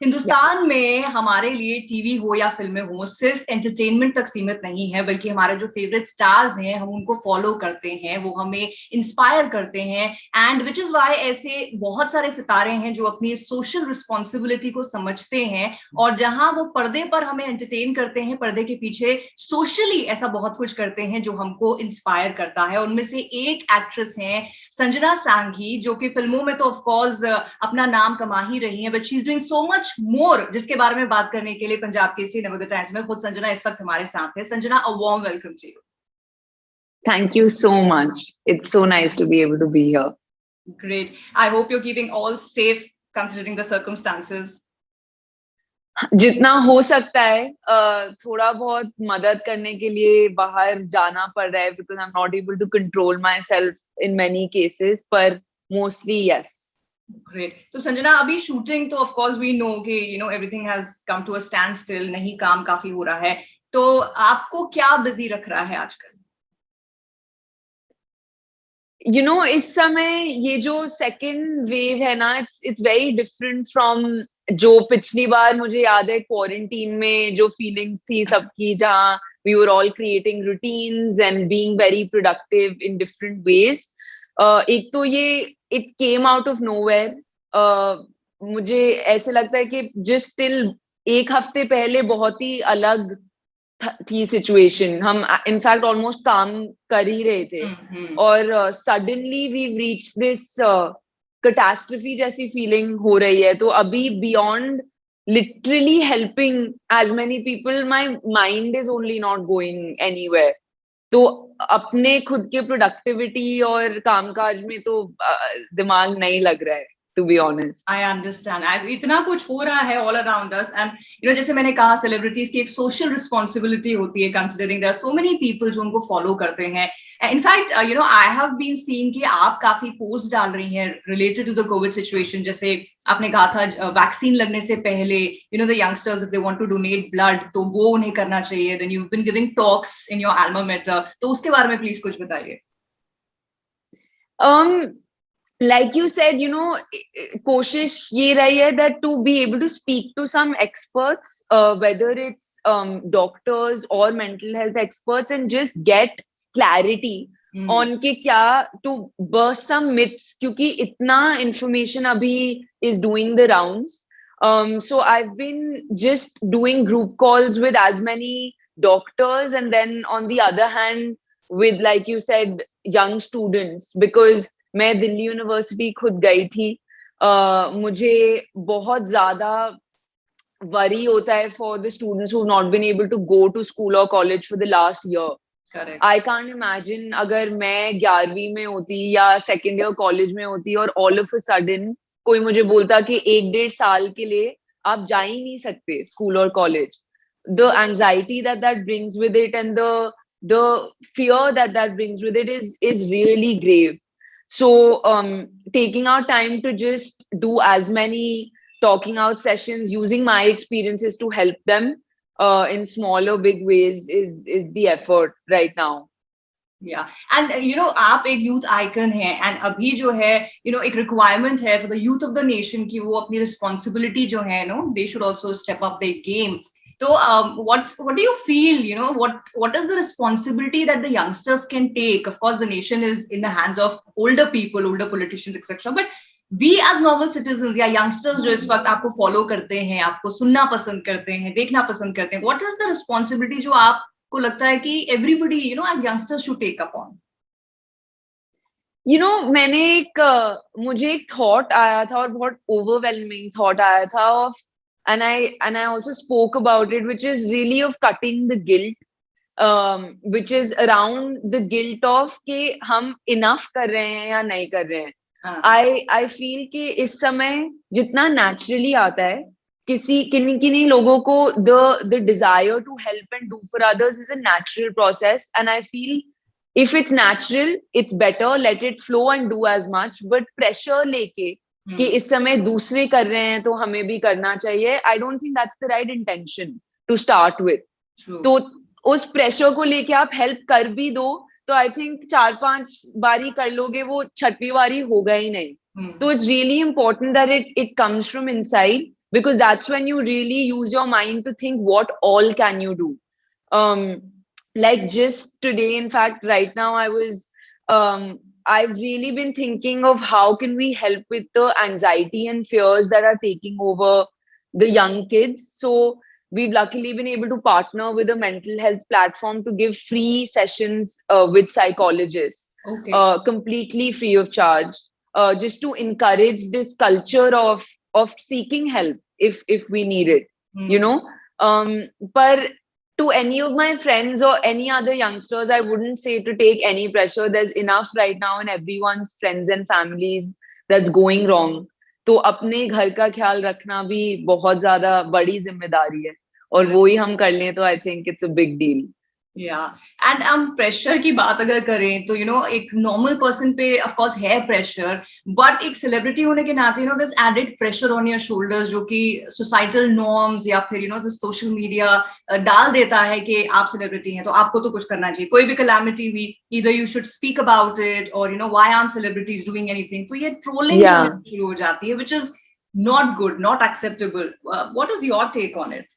हिंदुस्तान में हमारे लिए टीवी हो या फिल्में हो सिर्फ एंटरटेनमेंट तक सीमित नहीं है, बल्कि हमारे जो फेवरेट स्टार्स हैं हम उनको फॉलो करते हैं, वो हमें इंस्पायर करते हैं। एंड विच इज वाई ऐसे बहुत सारे सितारे हैं जो अपनी सोशल रिस्पॉन्सिबिलिटी को समझते हैं, और जहां वो पर्दे पर हमें एंटरटेन करते हैं, पर्दे के पीछे सोशली ऐसा बहुत कुछ करते हैं जो हमको इंस्पायर करता है। उनमें से एक एक्ट्रेस हैं संजना सांघी, जो कि फिल्मों में तो ऑफ कोर्स अपना नाम कमा ही रही हैं, but she is doing so much more, जिसके बारे में बात करने के लिए पंजाब केसरी नवोदय टाइम्स में खुद संजना इस वक्त हमारे साथ है। Sanjana, a warm welcome to you. Thank you so much. It's so nice to be able to be here. Great. I hope you're keeping all safe considering the circumstances. जितना हो सकता है थोड़ा बहुत मदद करने के लिए बाहर जाना पड़ रहा है, because I'm not able to control myself in many cases, पर mostly yes. Great. तो संजना, अभी शूटिंग तो ऑफ कोर्स वी नो कि everything has come to a standstill, नहीं काम काफी हो रहा है, तो आपको क्या बिजी रख रहा है आजकल? इस समय ये जो सेकेंड वेव है ना, इट्स वेरी डिफरेंट फ्रॉम जो पिछली बार मुझे याद है क्वारंटीन में जो फीलिंग्स थी सबकी, जहाँ we were all creating routines and being very productive in different ways. एक तो ये it came out of nowhere. मुझे ऐसे लगता है कि जिस टिल एक हफ्ते पहले बहुत ही अलग थी सिचुएशन, हम इनफैक्ट ऑलमोस्ट काम कर ही रहे थे, और suddenly we reach this catastrophe जैसी फीलिंग हो रही है। तो अभी beyond literally helping as many people, my mind is only not going anywhere. तो अपने खुद के प्रोडक्टिविटी और कामकाज में तो दिमाग नहीं लग रहा है, to be honest. I understand. इतना कुछ हो रहा है all around us, and जैसे मैंने कहा, सेलिब्रिटीज की एक सोशल रिस्पॉन्सिबिलिटी होती है, considering there are so many people जो उनको फॉलो करते हैं। In fact I have been seen कि आप काफी पोस्ट डाल रही हैं related to the COVID situation. जैसे आपने कहा था वैक्सीन लगने से पहले the youngsters if they want to donate blood तो वो उन्हें करना चाहिए। Then you have been giving talks in your alma mater, तो उसके बारे में प्लीज कुछ बताइए। Like you said, कोशिश ये रही है that to be able to speak to some experts, whether it's doctors or mental health experts, and just get clarity on के क्या, to burst some myths, क्योंकि इतना information अभी is doing the rounds. So I've been just doing group calls with as many doctors, and then on the other hand with, like you said, young students, because मैं Delhi university खुद गई थी। मुझे बहुत ज्यादा वरी होता है for the students who not been able to go to school और college for the last year. I can't imagine अगर मैं 11वीं में होती या सेकेंड ईयर कॉलेज में होती और ऑल ऑफ अ सडन कोई मुझे बोलता कि 1-1.5 साल के लिए आप जा ही नहीं सकते स्कूल और college. The anxiety that brings with it and the fear that brings with it is really grave. So taking our time to just do as many talking out sessions, using my experiences to help them in small or big ways is the effort right now. Yeah, and आप एक youth icon हैं, and अभी जो है एक requirement है for the youth of the nation की वो अपनी रिस्पॉन्सिबिलिटी जो है they should also step up their game. So what do you feel, what is the responsibility that the youngsters can take? Of course the nation is in the hands of older people, older politicians, etc., but we as normal citizens या youngsters जो इस वक्त आपको follow करते हैं, आपको सुनना पसंद करते हैं, देखना पसंद करते हैं, what is the responsibility जो आपको लगता है कि everybody as youngsters should take up on? मुझे एक थॉट आया था और बहुत ओवरवेलमिंग थॉट आया था of, and I also spoke about it, which is really of cutting the guilt, which is around the guilt of कि हम enough कर रहे हैं या नहीं कर रहे हैं. I feel कि इस समय जितना naturally आता है किन्हीं लोगों को the desire to help and do for others is a natural process, and I feel if it's natural it's better, let it flow and do as much. But pressure लेके कि इस समय दूसरे कर रहे हैं तो हमें भी करना चाहिए, I don't think that's the right intention to start with. तो उस प्रेशर को लेके आप हेल्प कर भी दो तो आई थिंक 4-5 बारी कर लोगे, वो 6वीं बारी होगा ही नहीं. तो it's really important that it comes from inside. because that's when you really use your mind to think what all can you do. um like just today, in fact, right now I've really been thinking of how can we help with the anxiety and fears that are taking over the young kids. So we've luckily been able to partner with a mental health platform to give free sessions with psychologists, Okay. completely free of charge, just to encourage this culture of seeking help if we need it, you Hmm. know. But to any of my friends or any other youngsters, I wouldn't say to take any pressure. There's enough right now in everyone's friends and families that's going wrong. तो अपने घर का ख्याल रखना भी बहुत ज्यादा बड़ी जिम्मेदारी है, और वो ही हम कर लें तो I think it's a big deal. या एंड हम प्रेशर की बात अगर करें तो एक नॉर्मल पर्सन पे ऑफ कोर्स है प्रेशर, बट एक सेलिब्रिटी होने के नाते this added pressure on your shoulders जो कि सोसाइटल नॉर्म्स या फिर दिस सोशल मीडिया डाल देता है कि आप सेलिब्रिटी हैं तो आपको तो कुछ करना चाहिए, कोई भी कैलामिटी हुई इधर you should speak about it और why are celebrities doing anything, तो ये ट्रोलिंग जो है Yeah. शुरू हो जाती है which is not good, not acceptable. What is your take on it?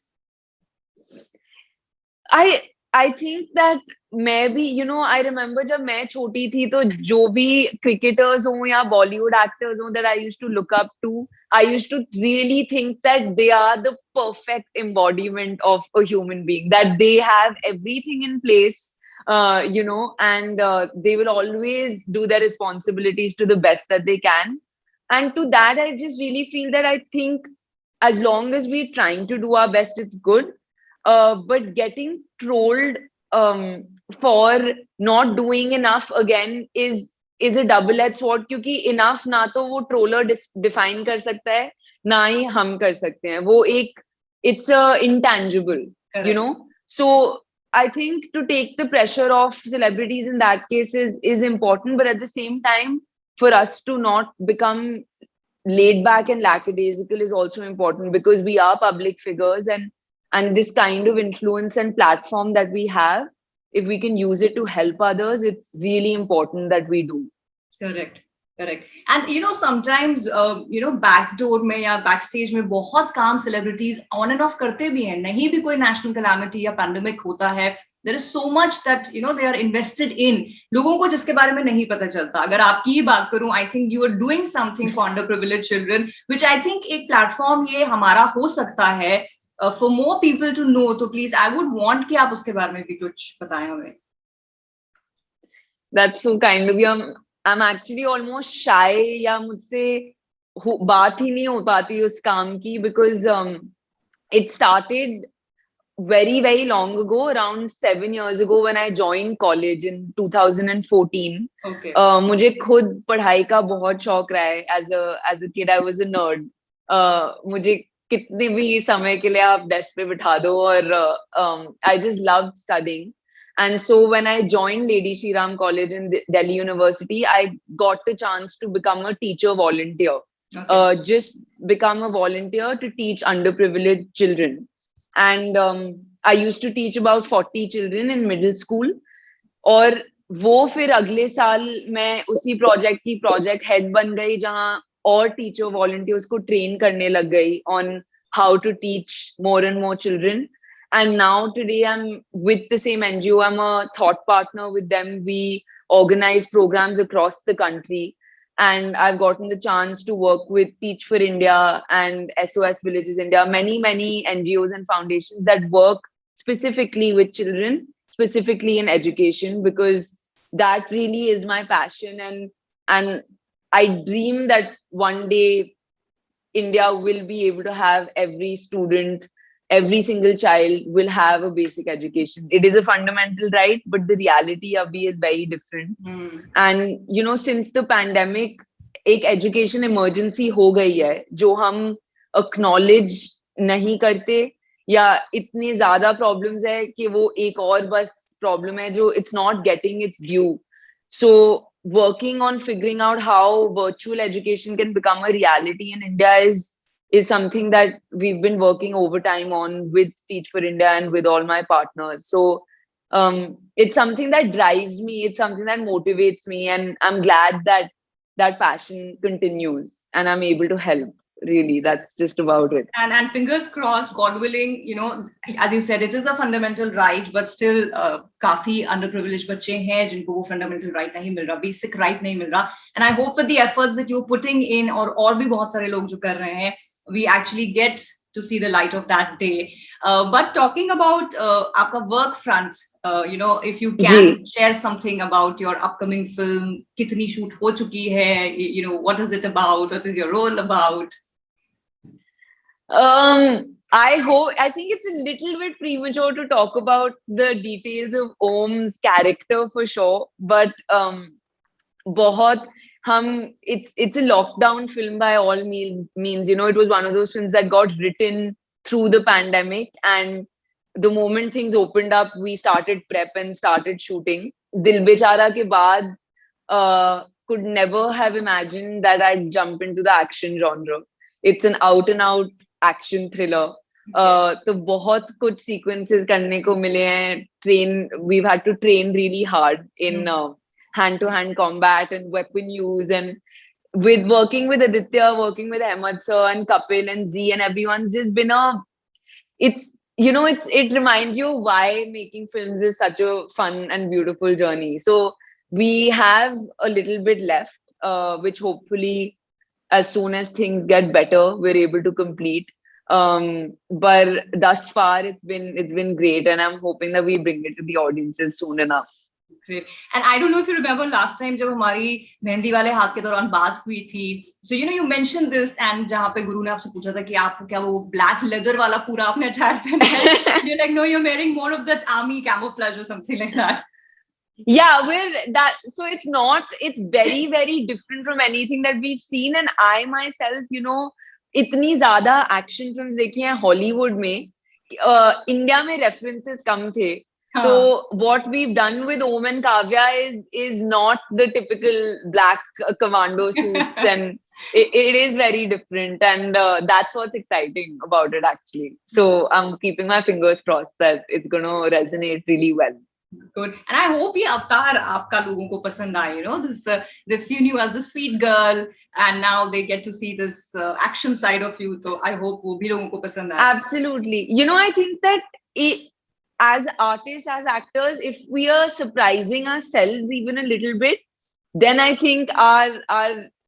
I think that मैं भी I remember जब मैं छोटी थी तो जो भी cricketers हों या Bollywood actors हों that I used to look up to, I used to really think that they are the perfect embodiment of a human being, that they have everything in place, and they will always do their responsibilities to the best that they can. And to that, I just really feel that I think as long as we're trying to do our best, it's good. But getting trolled for not doing enough again is a double-edged sword, क्योंकि enough ना तो वो troller define कर सकता है, ना ही हम कर सकते हैं. वो एक it's a intangible, you know. So I think to take the pressure off celebrities in that case is important, but at the same time, for us to not become laid back and lackadaisical is also important, because we are public figures, and this kind of influence and platform that we have, if we can use it to help others, it's really important that we do. Correct. Correct. And sometimes backdoor में या backstage में बहुत काम celebrities on and off करते भी हैं, नहीं भी कोई national calamity या pandemic होता है, there is so much that they are invested in, लोगों को जिसके बारे में नहीं पता चलता. अगर आपकी ही बात करूं, I think you are doing something for underprivileged children, which I think एक platform ये हमारा हो सकता है for more people to know. तो please I would want कि आप उसके बारे में भी कुछ बताएं हमें. That's so kind of you. I'm actually almost shy, या मुझसे बात ही नहीं हो पाती उस काम की, because it started very, very long ago, around 7 years ago, when I joined college in 2014. Okay. मुझे खुद पढ़ाई का बहुत शौक रहा है. As a kid, I was a nerd. मुझे कितने भी समय के लिए आप डेस्क पे बिठा दो, और I just loved studying. And so when I joined Lady Shri Ram College in Delhi University, I got the chance to become a teacher volunteer. Okay. Just become a volunteer to teach underprivileged children. And I used to teach about 40 children in middle school. और वो फिर अगले साल मैं उसी project की project head बन गई, जहां और टीचर वॉलंटियर्स को ट्रेन करने लग गई on how to teach more and more children. And now today I'm with the same NGO. I'm a thought partner with them. We organize programs across the country. And I've gotten the chance to work with Teach for India and SOS Villages India, many, many NGOs and foundations that work specifically with children, specifically in education, because that really is my passion. And I dream that one day India will be able to have every student, every single child will have a basic education. It is a fundamental right, but the reality abhi is very different. And since the pandemic, एक education emergency हो गई है जो हम acknowledge नहीं करते, या इतनी ज्यादा problems है कि वो एक और बस problem है जो it's not getting its due. So working on figuring out how virtual education can become a reality in India is something that we've been working overtime on with Teach for India and with all my partners. So it's something that drives me, it's something that motivates me, and I'm glad that that passion continues and I'm able to help. really. That's just about it. And fingers crossed, God willing, you know, as you said, it is a fundamental right, but still काफी underprivileged बच्चे हैं जिनको वो fundamental right नहीं मिल रहा, basic right नहीं मिल रहा. And I hope with the efforts that you're putting in, और भी बहुत सारे लोग जो कर रहे हैं, we actually get to see the light of that day. But talking about आपका work front, you know, if you can share something about your upcoming film, कितनी shoot हो चुकी है, you know, what is it about, what is your role about? I think it's a little bit premature to talk about the details of Om's character for sure, but it's a lockdown film by all means. You know, it was one of those films that got written through the pandemic, and the moment things opened up, we started prep and started shooting. Dil Bechara ke baad, could never have imagined that I'd jump into the action genre. It's an out and out action thriller. तो बहुत कुछ sequences करने को मिले हैं. We've had to train really hard in hand-to-hand combat and weapon use, and with working with Aditya, working with Ahmed sir and Kapil and Z and everyone's just been it reminds you why making films is such a fun and beautiful journey. So we have a little bit left, which hopefully as soon as things get better, we're able to complete. But thus far it's been great, and I'm hoping that we bring it to the audiences soon enough. Great. And I don't know if you remember last time जब हमारी मेहंदी वाले हाथ के दौरान बात हुई थी, so you know you mentioned this, and जहाँ पे गुरु ने आपसे पूछा था कि आप क्या वो black leather वाला पूरा आपने attire पहना है, you're like no, you're wearing more of that army camouflage or something like that. Yeah, it's very, very different from anything that we've seen. And I myself, you know, इतनी ज्यादा action films देखी हैं Hollywood में, India में references कम थे. So what we've done with Om and Kavya is not the typical black commando suits, and it is very different, and that's what's exciting about it actually. So I'm keeping my fingers crossed that it's going to resonate really well. Good. And I hope ये अवतार आपका लोगों को पसंद आए. You know, this they've seen you as the sweet girl, and now they get to see this action side of you. So I hope वो भी लोगों को पसंद आए. Absolutely. You know, I think that as artists, as actors, if we are surprising ourselves even a little bit, then I think our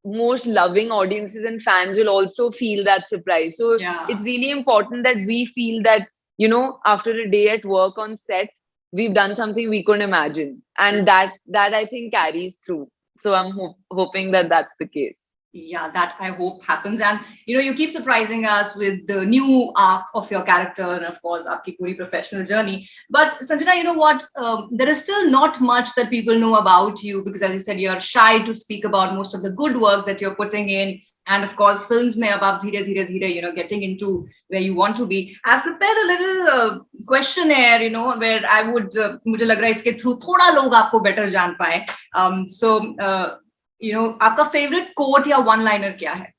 most loving audiences and fans will also feel that surprise. So it's really important that we feel that, you know, after a day at work on set, we've done something we couldn't imagine, and that I think carries through. So I'm hoping that that's the case. Yeah, that I hope happens. And you know, you keep surprising us with the new arc of your character, and of course aapki puri professional journey. But Sanjana, you know what, there is still not much that people know about you, because as you said, you're shy to speak about most of the good work that you're putting in. And of course, films mein ab aap dheere, you know, getting into where you want to be. I've prepared a little questionnaire, you know, where I would, mujhe lag raha hai iske through thoda log aapko better jaan paaye. You know, आपका favorite quote या one liner क्या है?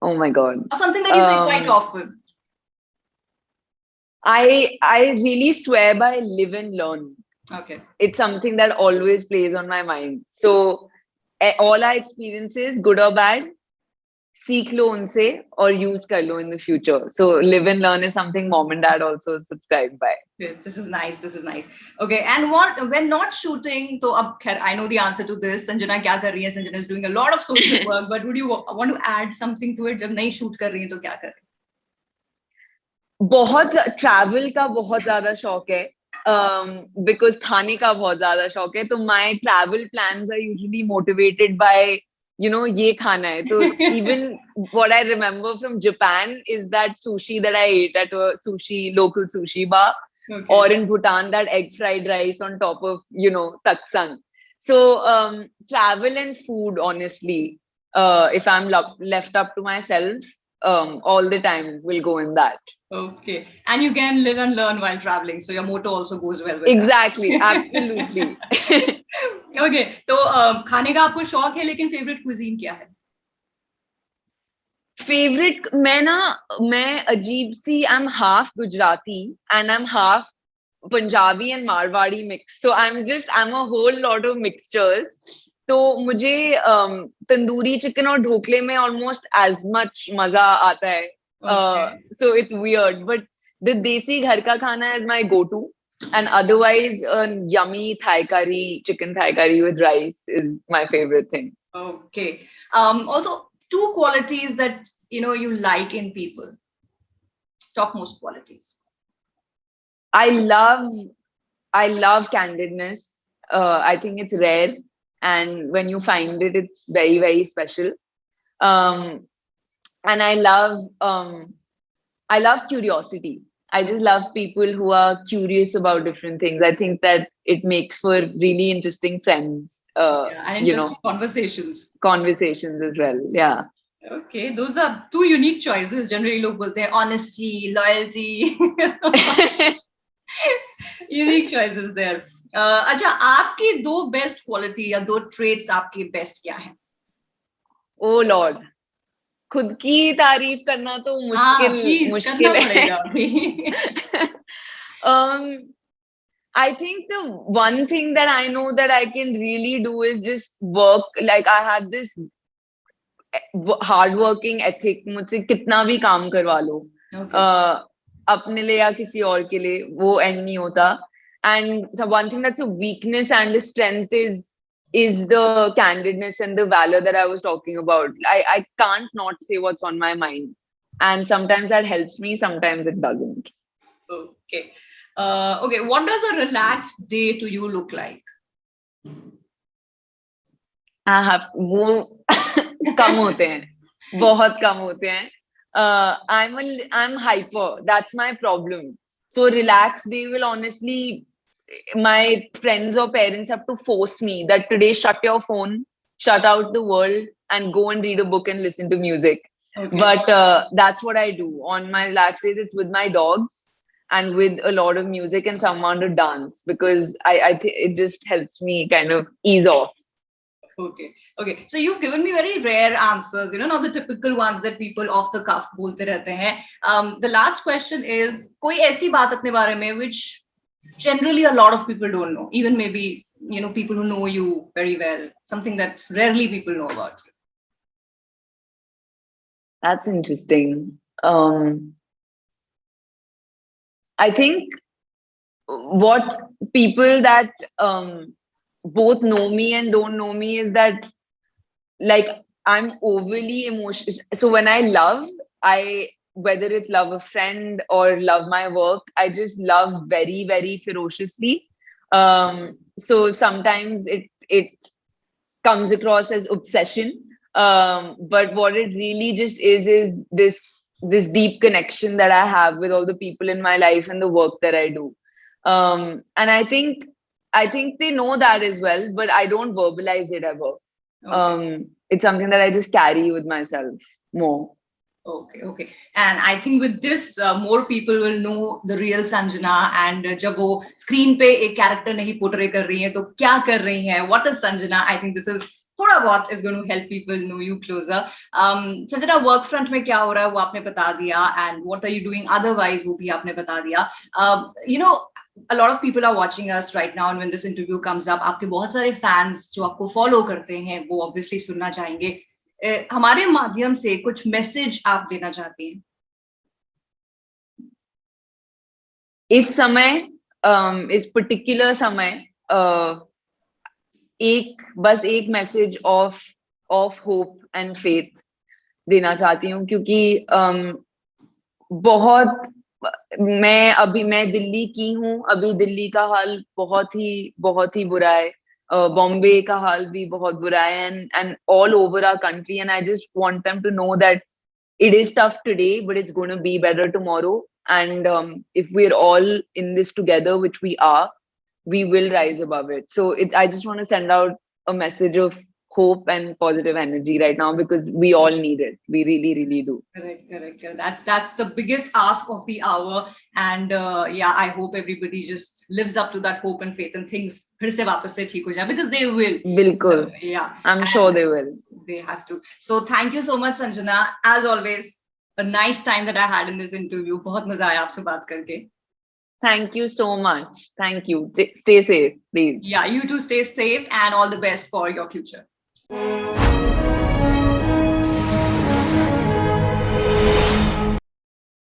Oh my God. Or something that you say quite often. I really swear by live and learn. Okay. It's something that always plays on my mind. So all our experiences, good or bad, सीख लो उनसे और use कर लो in the future. So live and learn is something mom and dad also subscribe by. This is nice. Okay, and when not shooting, तो अब खैर I know the answer to this. Sanjana क्या कर रही है? Sanjana is doing a lot of social work, but would you want to add something to it? जब नहीं shoot कर रही है तो क्या कर रही है? बहुत travel का बहुत ज़्यादा शौक है. Because खाने का बहुत ज़्यादा शौक है, तो my travel plans are usually motivated by, you know, ye khana hai. So even what I remember from Japan is that sushi that I ate at a local sushi bar, or in Bhutan, that egg fried rice on top of, you know, taksang. So travel and food, honestly, if I'm left up to myself, all the time will go in that. Okay. And you can live and learn while traveling. So your motto also goes well with exactly. That. Absolutely. Okay. तो खाने का आपको शौक है, लेकिन favorite cuisine क्या है? Favorite, मैं अजीब सी, I'm half Gujarati and I'm half Punjabi and Marwadi mix. So I'm a whole lot of mixtures. तो मुझे तंदूरी चिकन और ढोकले में almost as much मजा आता है. So it's weird, but the desi घर का खाना is my go-to, and otherwise yummy Thai curry, chicken Thai curry with rice is my favorite thing. Okay. Also, two qualities that you like in people. Topmost qualities. I love candidness. I think it's rare, and when you find it, it's very, very special. And I love curiosity. I just love people who are curious about different things. I think that it makes for really interesting friends. And interesting conversations as well. Yeah. Okay, those are two unique choices. Generally, लोग बोलते हैं honesty, loyalty. Unique choices there. अच्छा, आपकी दो best quality या दो traits आपके best क्या हैं? Oh Lord, खुद की तारीफ करना तो मुश्किल है. I think the one thing that I know that I can really do is just work. Like I have this hardworking ethic. मुझसे कितना भी काम करवा लो, अपने लिए या किसी और के लिए, वो end नहीं होता. And the one thing that's a weakness and a strength is the candidness and the valor that I was talking about. I can't not say what's on my mind, and sometimes that helps me, sometimes it doesn't. Okay. Okay, what does a relaxed day to you look like? वो कम होते हैं, बहुत कम होते हैं. I'm hyper. That's my problem. So relaxed day will honestly, my friends or parents have to force me that today shut your phone, shut out the world, and go and read a book and listen to music. Okay. But that's what I do on my relaxed days. It's with my dogs and with a lot of music and some amount of dance, because I think it just helps me kind of ease off. Okay. Okay. So you've given me very rare answers, not the typical ones that people off the cuff बोलते रहते हैं. The last question is, कोई ऐसी बात अपने बारे में which generally a lot of people don't know, even maybe, people who know you very well, something that rarely people know about you. That's interesting. I think what people that both know me and don't know me is that, like, I'm overly emotional. So when I love, whether it's love a friend or love my work, I just love very, very ferociously. So sometimes it comes across as obsession. But what it really just is this deep connection that I have with all the people in my life and the work that I do. And I think they know that as well, but I don't verbalize it ever. Okay. It's something that I just carry with myself more. Okay. And I think with this, more people will know the real Sanjana. And जब वो screen पे एक character नहीं portray कर रही हैं, तो क्या कर रही हैं? What is Sanjana? I think this is थोड़ा बहुत is going to help people know you closer. Sanjana, work front में क्या हो रहा है वो आपने बता दिया, and what are you doing otherwise वो भी आपने बता दिया. A lot of people are watching us right now, and when this interview comes up, आपके बहुत सारे fans जो आपको follow करते हैं, वो obviously सुनना चाहेंगे. हमारे माध्यम से कुछ मैसेज आप देना चाहती हैं? इस समय, इस पर्टिकुलर समय, बस एक message of hope and faith देना चाहती हूँ, क्योंकि मैं दिल्ली की हूँ. अभी दिल्ली का हाल बहुत ही बुरा है. Bombay का हाल भी बहुत बुरा है, and all over our country, and I just want them to know that it is tough today, but it's going to be better tomorrow. And if we're all in this together, which we are, we will rise above it. So I just want to send out a message of hope and positive energy right now, because we all need it. We really, really do. Correct. That's the biggest ask of the hour. And I hope everybody just lives up to that hope and faith, and things फिर से वापस से ठीक हो जाए, because they will. बिल्कुल. I'm sure they will. They have to. So thank you so much, Sanjana. As always, a nice time that I had in this interview. बहुत मजा आया आपसे बात करके. Thank you so much. Thank you. Stay safe, please. Yeah, you too stay safe and all the best for your future.